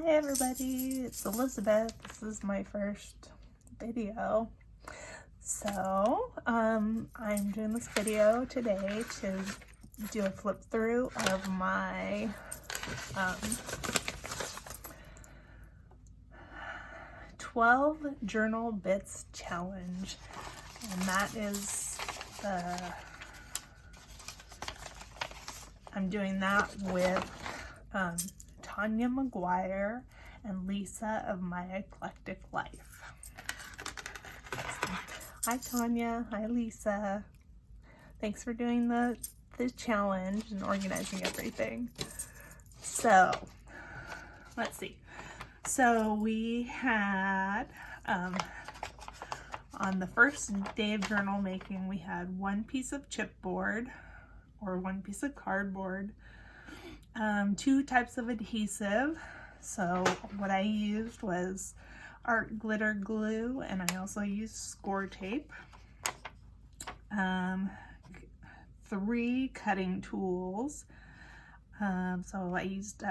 Hi everybody, it's Elizabeth. This is my first video. So, I'm doing this video today to do a flip through of my 12 journal bits challenge. And that is I'm doing that with Tanya McGuire and Lisa of My Eclectic Life. Hi Tanya, hi Lisa. Thanks for doing the challenge and organizing everything. So, let's see. So we had, on the first day of journal making, we had one piece of chipboard or one piece of cardboard, two types of adhesive. So what I used was art glitter glue, and I also used score tape. 3 cutting tools. So I used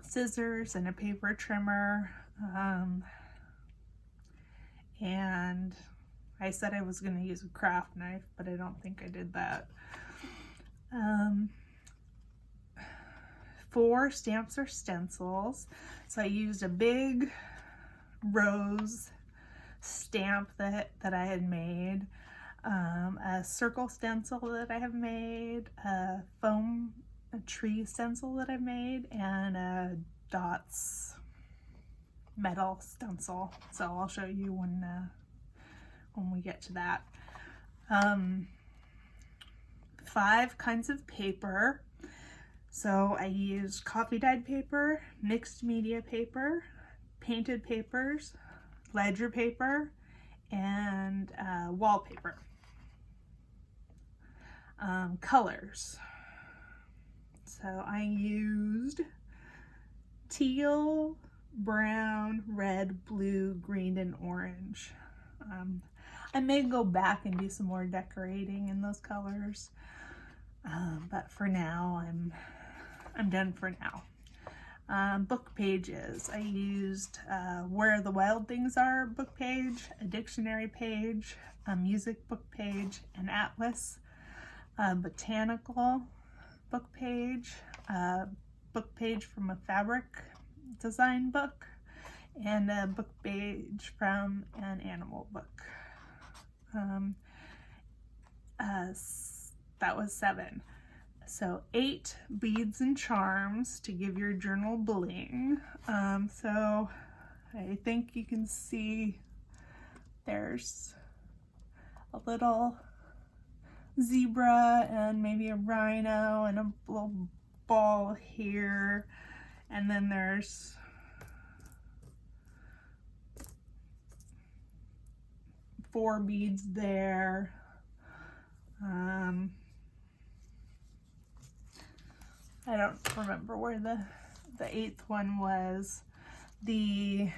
scissors and a paper trimmer, and I said I was going to use a craft knife, but I don't think I did that. 4 stamps or stencils. So I used a big rose stamp that I had made, a circle stencil that I have made, a tree stencil that I made, and a dots metal stencil. So I'll show you when we get to that. 5 kinds of paper. So I used coffee dyed paper, mixed media paper, painted papers, ledger paper, and wallpaper. Colors. So I used teal, brown, red, blue, green, and orange. I may go back and do some more decorating in those colors, but for now I'm done for now. Book pages. I used Where the Wild Things Are book page, a dictionary page, a music book page, an atlas, a botanical book page, a book page from a fabric design book, and a book page from an animal book. That was 7. So 8 beads and charms to give your journal bling. So I think you can see there's a little zebra and maybe a rhino and a little ball here. And then there's four beads there. I don't remember where the 8th one was. These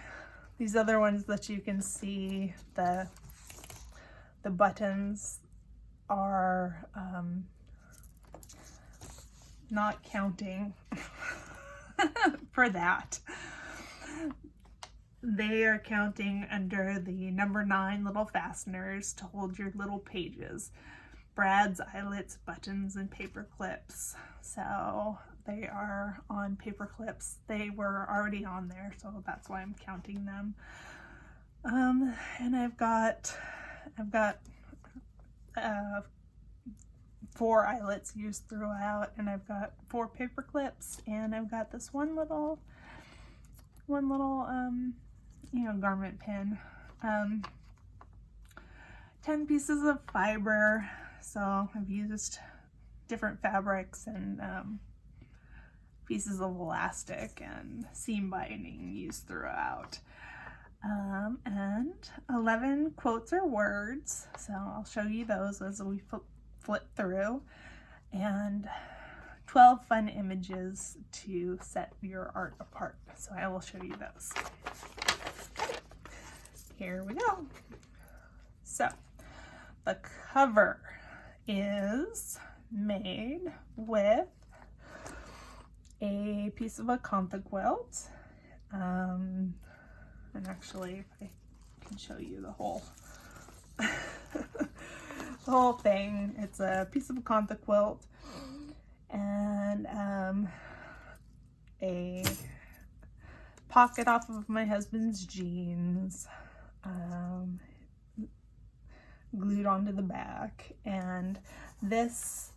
other ones that you can see, the buttons are not counting for that. They are counting under the number 9 little fasteners to hold your little pages. Brads, eyelets, buttons, and paper clips. So they are on paper clips. They were already on there, so that's why I'm counting them. And I've got 4 eyelets used throughout, and I've got 4 paper clips, and I've got this one little garment pin. 10 pieces of fiber. So I've used different fabrics and pieces of elastic and seam binding used throughout. And 11 quotes or words. So I'll show you those as we flip through. And 12 fun images to set your art apart. So I will show you those. Here we go. So the cover is made with a piece of acantha quilt And actually, if I can show you the whole the whole thing. It's a piece of Akantha quilt and a pocket off of my husband's jeans, glued onto the back, and this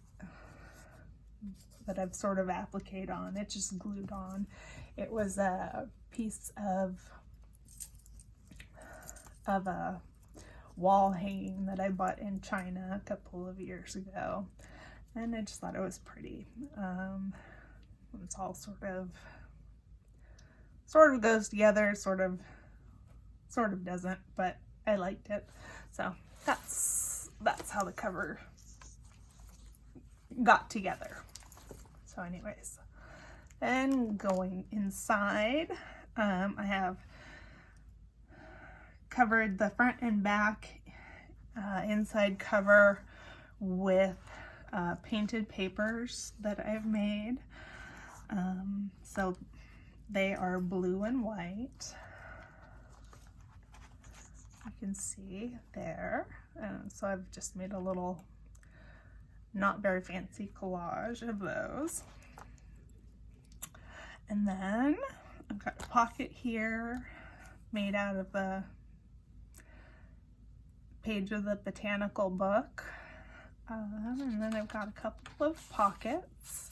that I've sort of appliqued on, it just glued on. It was a piece of a wall hanging that I bought in China a couple of years ago, and I just thought it was pretty. It's all sort of goes together, sort of doesn't, but I liked it. So that's how the cover got together. So anyways, and going inside, I have covered the front and back inside cover with painted papers that I've made. So they are blue and white. You can see there. So I've just made a little not very fancy collage of those. And then I've got a pocket here made out of the page of the botanical book. And then I've got a couple of pockets.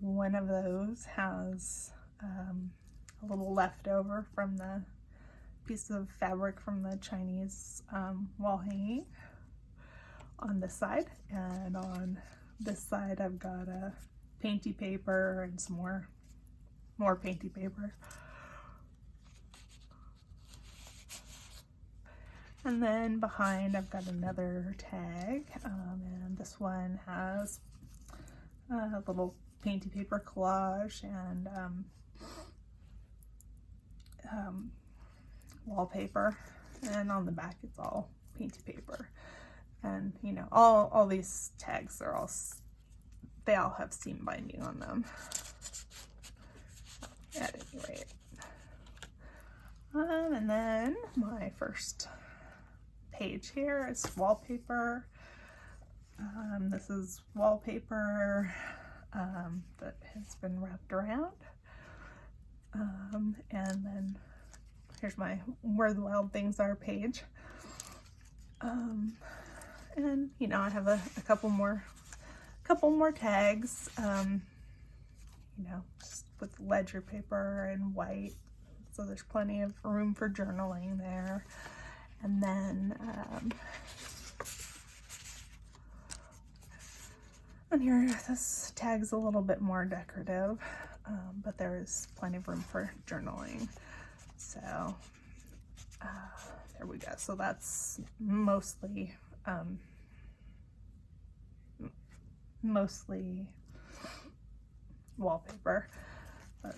One of those has a little leftover from the piece of fabric from the Chinese wall hanging on this side, and on this side I've got a painty paper and some more painty paper. And then behind I've got another tag, and this one has a little painty paper collage and wallpaper, and on the back it's all painty paper. And you know, all these tags are they all have seam binding on them at any rate. And then my first page here is wallpaper. This is wallpaper that has been wrapped around. And then here's my Where the Wild Things Are page. And you know, I have a couple more tags, you know, just with ledger paper and white, so there's plenty of room for journaling there. And then and here, this tag's a little bit more decorative, but there is plenty of room for journaling. So there we go. So that's mostly wallpaper, but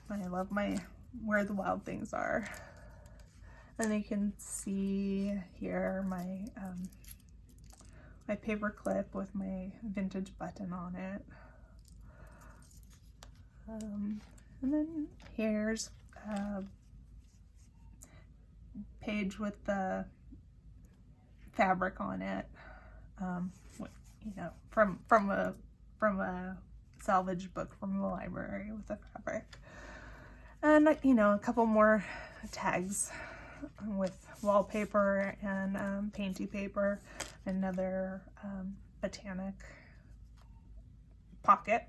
I love my Where the Wild Things Are. And you can see here my my paper clip with my vintage button on it. And then here's a page with the fabric on it, you know, from a salvage book from the library with the fabric. And you know, a couple more tags with wallpaper and painty paper, another botanic pocket,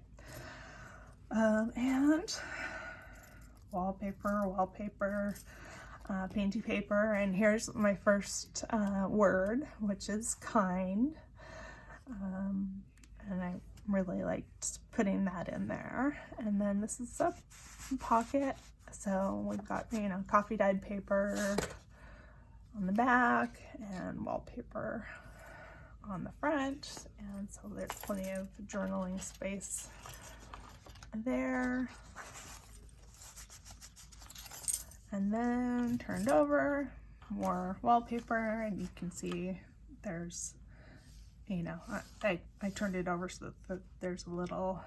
and wallpaper, painty paper. And here's my first word, which is kind, and I really liked putting that in there. And then this is a pocket, so we've got, you know, coffee dyed paper on the back and wallpaper on the front, and so there's plenty of journaling space there. And then turned over, more wallpaper, and you can see there's, you know, I turned it over so that there's a little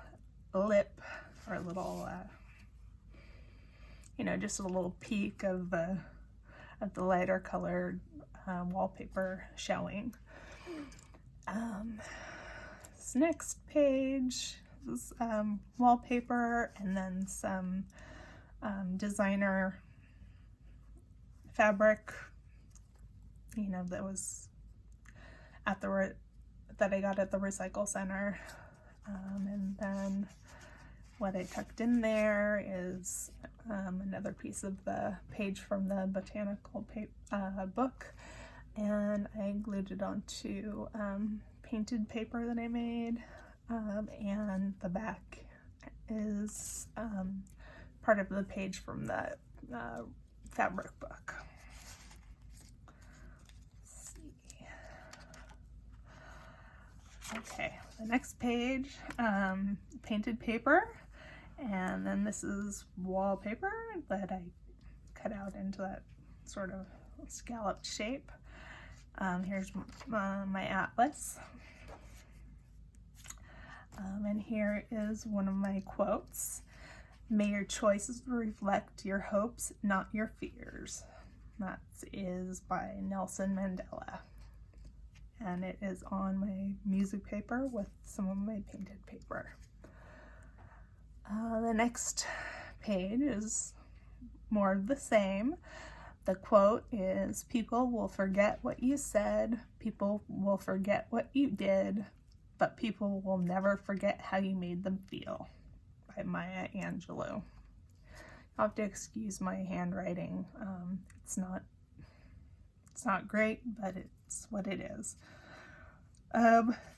lip, or a little you know, just a little peek of the lighter colored wallpaper showing. This next page is wallpaper, and then some designer fabric, you know, that was at the that I got at the recycle center. And then what I tucked in there is another piece of the page from the botanical book, and I glued it onto painted paper that I made, and the back is part of the page from the fabric book. Let's see. Okay, the next page, painted paper, and then this is wallpaper that I cut out into that sort of scalloped shape. Here's my atlas. And here is one of my quotes. May your choices reflect your hopes, not your fears. That is by Nelson Mandela. And it is on my music paper with some of my painted paper. The next page is more of the same. The quote is, people will forget what you said, people will forget what you did, but people will never forget how you made them feel, by Maya Angelou. You'll have to excuse my handwriting. It's not great, but it's what it is.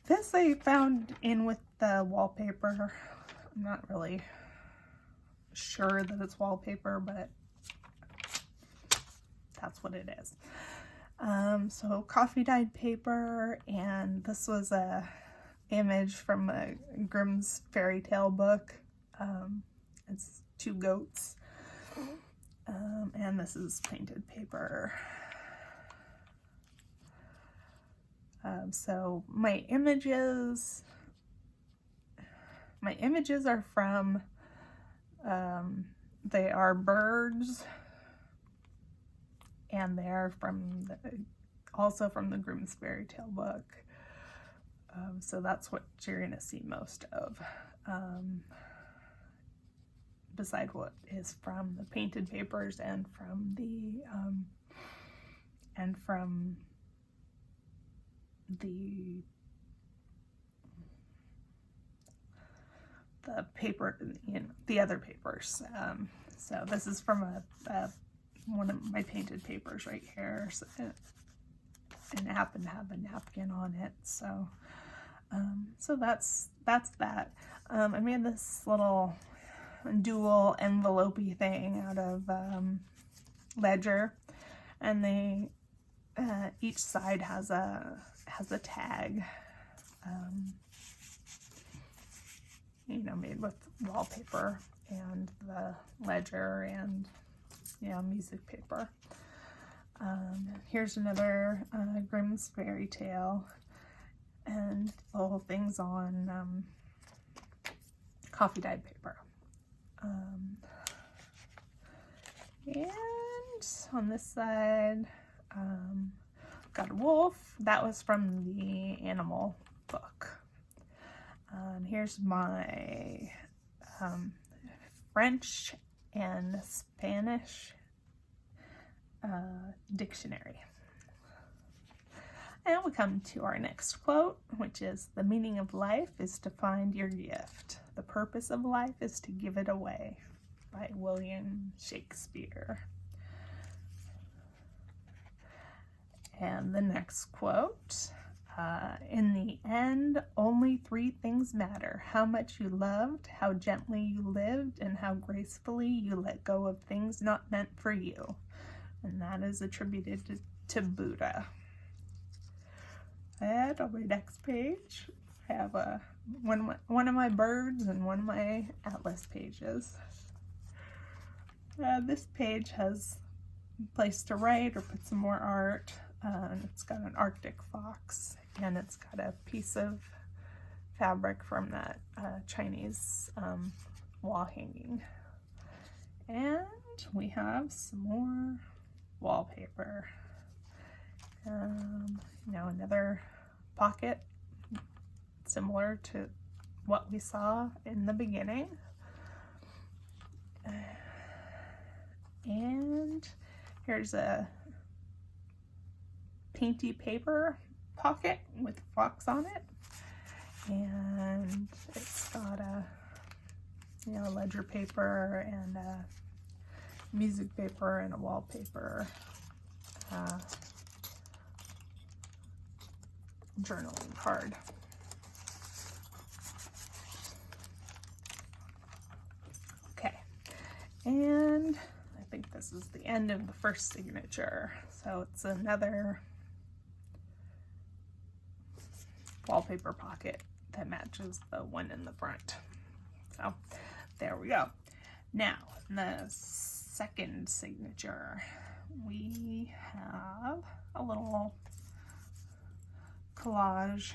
This I found in with the wallpaper. I'm not really sure that it's wallpaper, but that's what it is. So coffee dyed paper, and this was a image from a Grimm's fairy tale book. It's two goats, and this is painted paper. So my images are from, they are birds, and they're from also from the Grimm's fairy tale book. So that's what you're gonna see most of, beside what is from the painted papers and from the paper, you know, the other papers. So this is from one of my painted papers right here, so, and I happen to have a napkin on it. So so that's that. I made this little dual envelope-y thing out of ledger, and they each side has a tag, you know, made with wallpaper and the ledger and, yeah, music paper. Here's another Grimm's fairy tale, and the whole thing's on coffee dyed paper. And on this side, got a wolf. That was from the animal book. Here's my French and Spanish dictionary. And we come to our next quote, which is, the meaning of life is to find your gift. The purpose of life is to give it away, by William Shakespeare. And the next quote, in the end, only three things matter: how much you loved, how gently you lived, and how gracefully you let go of things not meant for you. And that is attributed to Buddha. And on my next page, I have one of my birds and one of my atlas pages. This page has a place to write or put some more art. It's got an Arctic fox, and it's got a piece of fabric from that Chinese wall hanging. And we have some more wallpaper. You know, another pocket similar to what we saw in the beginning. And here's a painty paper pocket with a fox on it. And it's got a, you know, ledger paper and a music paper and a wallpaper journaling card. Okay, and I think this is the end of the first signature. So it's another wallpaper pocket that matches the one in the front. So there we go. Now, in the second signature, we have a little collage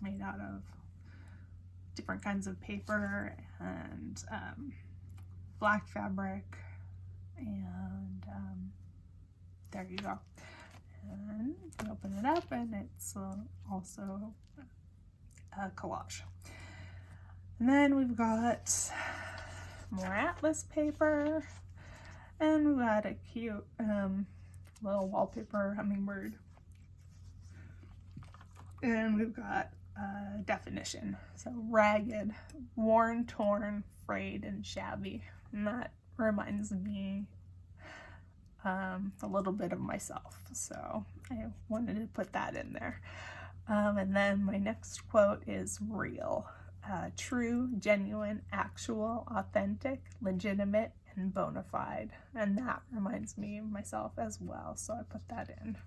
made out of different kinds of paper and black fabric, and there you go. And you open it up and it's also a collage. And then we've got more atlas paper, and we've got a cute little wallpaper hummingbird. And we've got a definition. So ragged, worn, torn, frayed, and shabby. And that reminds me a little bit of myself. So I wanted to put that in there. And then my next quote is real. True, genuine, actual, authentic, legitimate, and bona fide. And that reminds me of myself as well. So I put that in.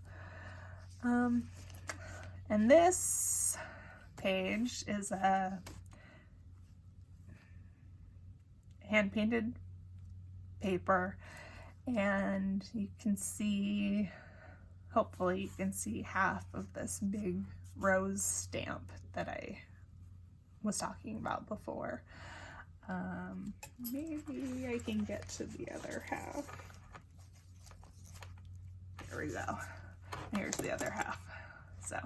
And this page is a hand-painted paper, and you can see, hopefully you can see half of this big rose stamp that I was talking about before. Maybe I can get to the other half. There we go. Here's the other half. So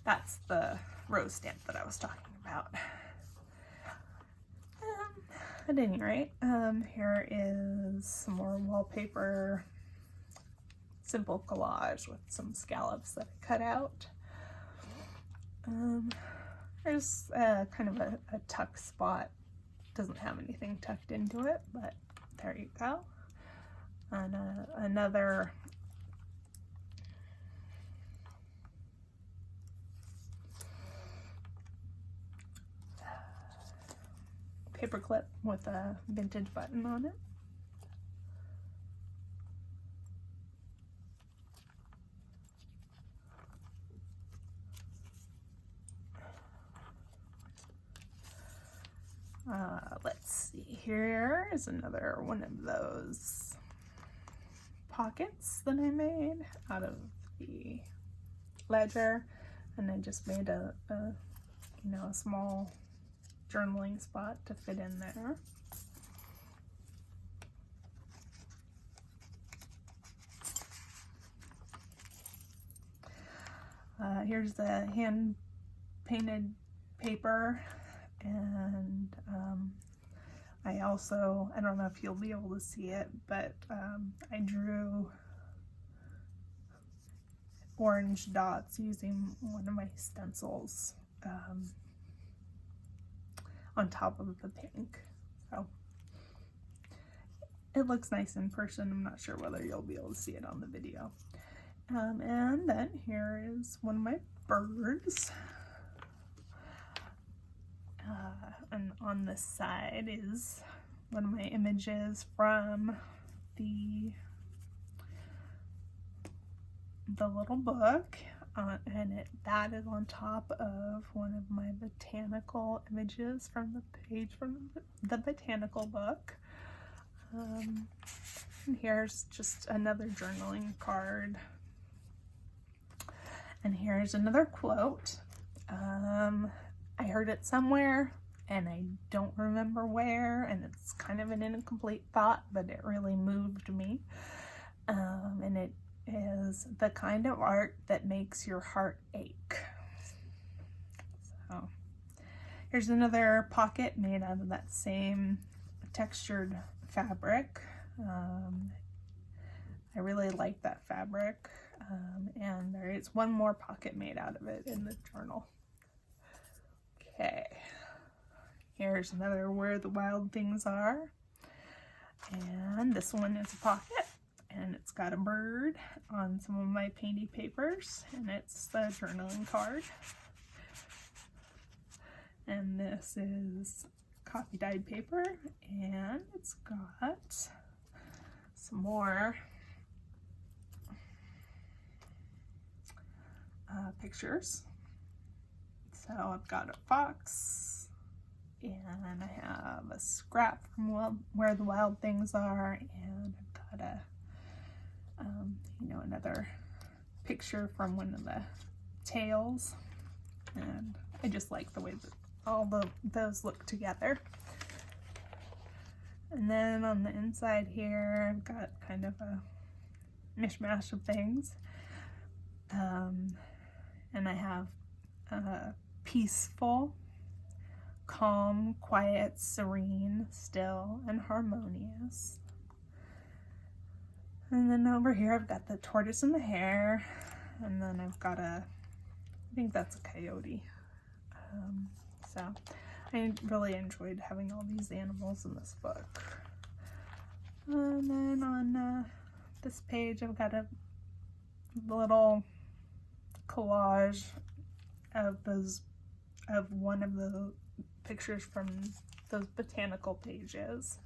that's the rose stamp that I was talking about. At any rate, here is some more wallpaper, simple collage with some scallops that I cut out. There's kind of a tuck spot. Doesn't have anything tucked into it, but there you go. And another paper clip with a vintage button on it. Let's see, here is another one of those pockets that I made out of the ledger, and I just made a you know, a small journaling spot to fit in there. Here's the hand painted paper, and I also, I don't know if you'll be able to see it, but I drew orange dots using one of my stencils on top of the pink. So it looks nice in person. I'm not sure whether you'll be able to see it on the video. And then here is one of my birds. And on this side is one of my images from the little book, and that is on top of one of my botanical images from the page from the botanical book. And here's just another journaling card. And here's another quote. I heard it somewhere, and I don't remember where, and it's kind of an incomplete thought, but it really moved me. And it is the kind of art that makes your heart ache. So here's another pocket made out of that same textured fabric. I really like that fabric, and there is one more pocket made out of it in the journal. Okay, here's another Where the Wild Things Are, and this one is a pocket, and it's got a bird on some of my painty papers, and it's the journaling card. And this is copy dyed paper, and it's got some more pictures. So I've got a fox, and I have a scrap from Where the Wild Things Are, and I've got a another picture from one of the tales, and I just like the way that all those look together. And then on the inside here, I've got kind of a mishmash of things, and I have peaceful, calm, quiet, serene, still, and harmonious. And then over here I've got the tortoise and the hare, and then I've got I think that's a coyote. So I really enjoyed having all these animals in this book. And then on this page I've got a little collage of one of the pictures from those botanical pages.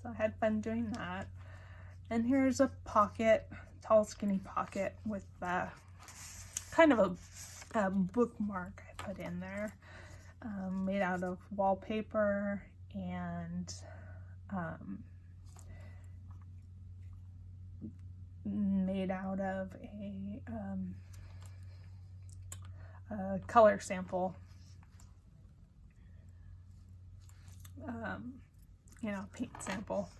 So I had fun doing that. And here's a pocket, tall skinny pocket with kind of a bookmark I put in there, made out of wallpaper and made out of a color sample, paint sample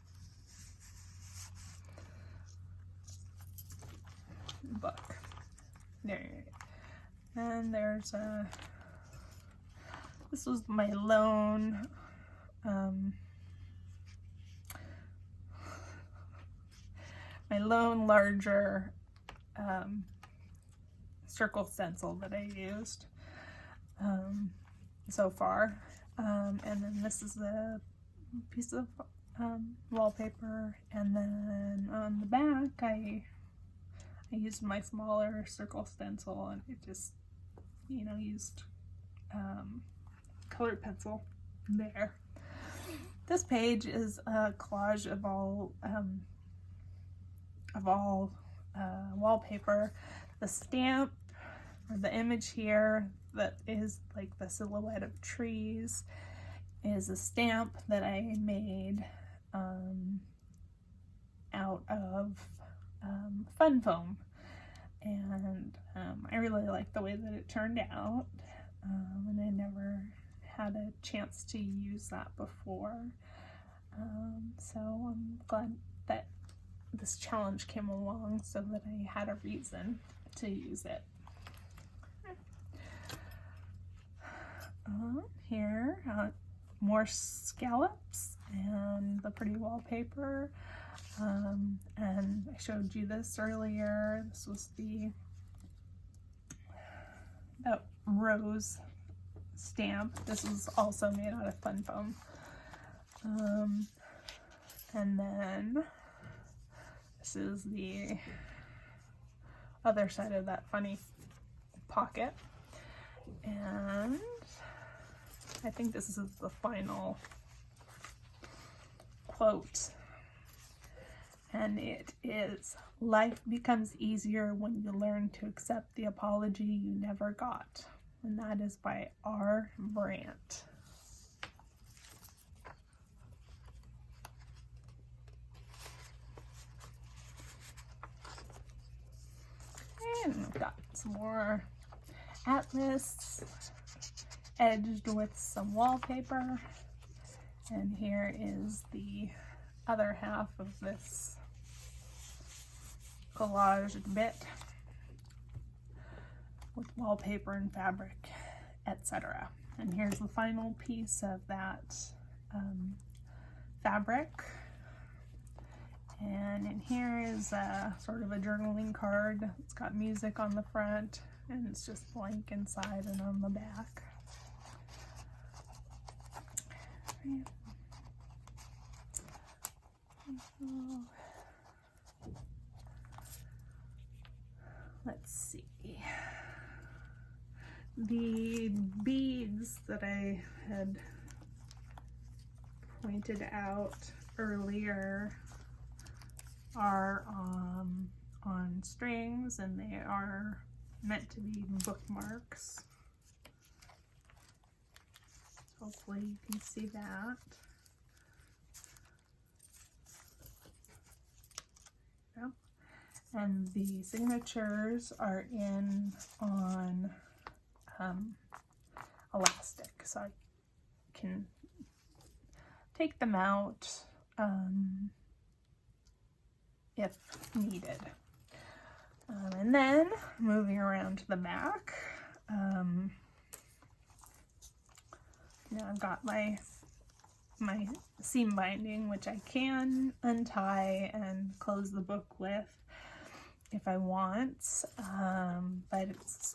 book. There. And there's this was my lone larger circle stencil that I used so far, and then this is a piece of wallpaper, and then on the back I used my smaller circle stencil, and it just used colored pencil there. This page is a collage of all wallpaper. The stamp, or the image here that is like the silhouette of trees, is a stamp that I made out of fun foam, and I really like the way that it turned out, and I never had a chance to use that before, so I'm glad that this challenge came along so that I had a reason to use it. Here, more scallops and the pretty wallpaper, and I showed you this earlier. This was that rose stamp. This was also made out of fun foam. And then this is the other side of that funny pocket, and I think this is the final quote, and it is, "Life becomes easier when you learn to accept the apology you never got," and that is by R. Brandt. And I've got some more atlas edged with some wallpaper. And here is the other half of this collaged bit with wallpaper and fabric, etc. And here's the final piece of that fabric. And in here is a sort of a journaling card. It's got music on the front, and it's just blank inside and on the back. Let's see. The beads that I had pointed out earlier are on strings, and they are meant to be bookmarks. Hopefully you can see that. Yeah. And the signatures are on elastic, so I can take them out if needed. And then moving around to the back, now I've got my seam binding, which I can untie and close the book with if I want, but it's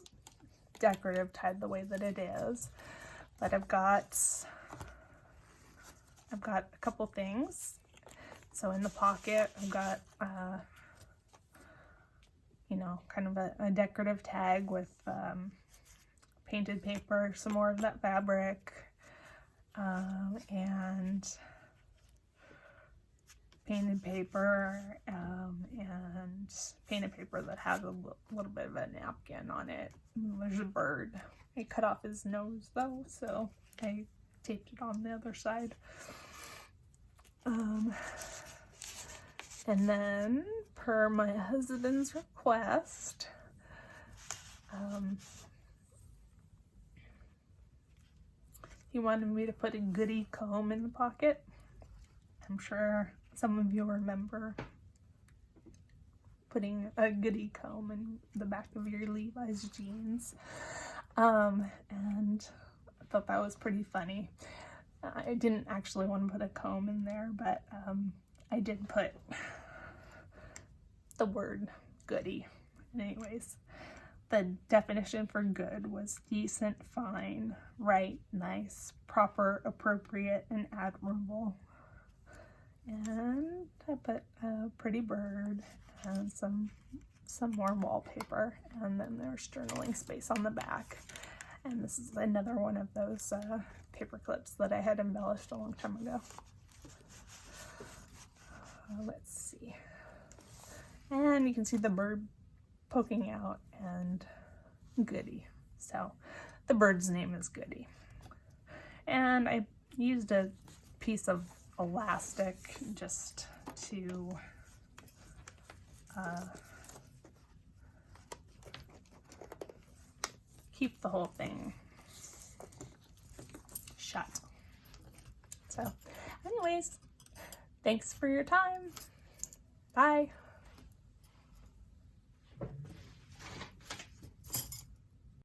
decorative tied the way that it is. But I've got a couple things. So in the pocket, I've got you know, kind of a decorative tag with painted paper, some more of that fabric, and painted paper, and painted paper that has a little bit of a napkin on it. There's a bird. I cut off his nose though, so I taped it on the other side. And then, per my husband's request, he wanted me to put a goodie comb in the pocket. I'm sure some of you remember putting a goodie comb in the back of your Levi's jeans. And I thought that was pretty funny. I didn't actually want to put a comb in there, but I did put the word goodie. Anyways, the definition for good was decent, fine, right, nice, proper, appropriate, and admirable. And I put a pretty bird and some more wallpaper, and then there's journaling space on the back. And this is another one of those paper clips that I had embellished a long time ago. Let's see. And you can see the bird poking out and Goody. So the bird's name is Goody. And I used a piece of elastic just to keep the whole thing shut. So anyways, thanks for your time. Bye.